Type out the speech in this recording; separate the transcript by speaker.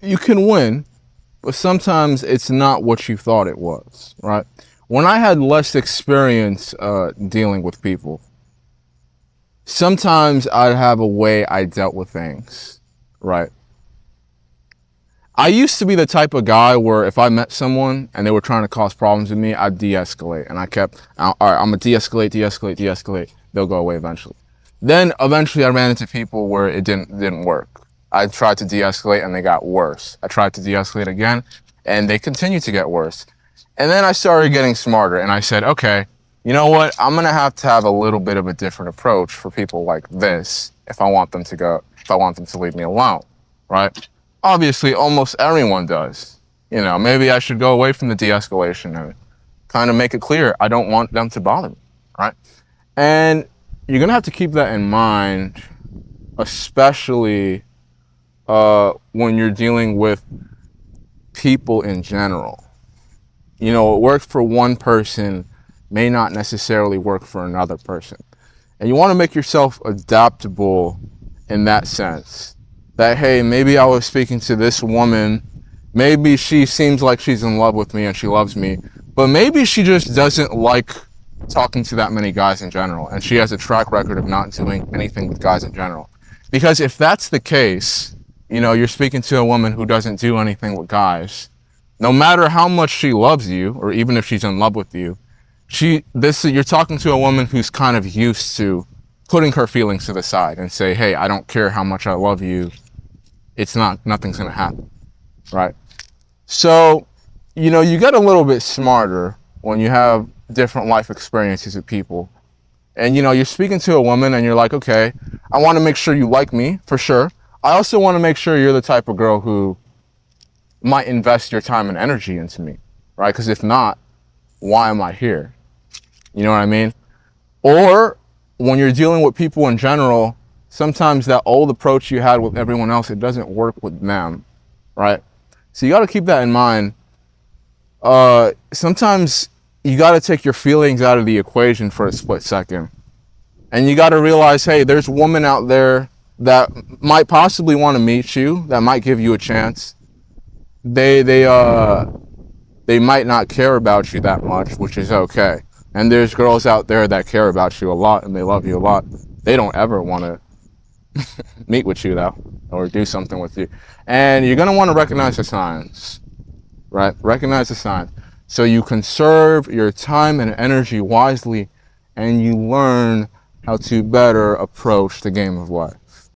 Speaker 1: you can win, but sometimes it's not what you thought it was, right? When I had less experience dealing with people, sometimes I'd have a way I dealt with things, right? I used to be the type of guy where if I met someone and they were trying to cause problems with me, I'd de-escalate. And I kept, all right, I'm gonna de-escalate, de-escalate, de-escalate. They'll go away eventually. Then eventually I ran into people where it didn't work. I tried to de-escalate and they got worse. I tried to de-escalate again and they continued to get worse. And then I started getting smarter and I said, okay, you know what? I'm gonna have to have a little bit of a different approach for people like this if I want them to go, if I want them to leave me alone, right? Obviously, almost everyone does. You know, maybe I should go away from the de-escalation and kind of make it clear I don't want them to bother me, right? And you're gonna have to keep that in mind, especially when you're dealing with people in general. You know, what works for one person may not necessarily work for another person. And you want to make yourself adaptable in that sense. That, hey, maybe I was speaking to this woman, maybe she seems like she's in love with me and she loves me, but maybe she just doesn't like talking to that many guys in general, and she has a track record of not doing anything with guys in general. Because if that's the case, you know, you're speaking to a woman who doesn't do anything with guys, no matter how much she loves you, or even if she's in love with you, you're talking to a woman who's kind of used to putting her feelings to the side and say, hey, I don't care how much I love you. Nothing's going to happen. Right. So, you know, you get a little bit smarter when you have different life experiences with people. And, you know, you're speaking to a woman and you're like, okay, I want to make sure you like me for sure. I also want to make sure you're the type of girl who might invest your time and energy into me. Right. Because if not, why am I here? You know what I mean? Or when you're dealing with people in general, sometimes that old approach you had with everyone else, it doesn't work with them, right? So you got to keep that in mind. Sometimes you got to take your feelings out of the equation for a split second. And you got to realize, hey, there's women out there that might possibly want to meet you, that might give you a chance. They might not care about you that much, which is okay. And there's girls out there that care about you a lot and they love you a lot. They don't ever want to meet with you though, or do something with you. And you're going to want to recognize the signs, right? Recognize the signs. So you conserve your time and energy wisely and you learn how to better approach the game of life.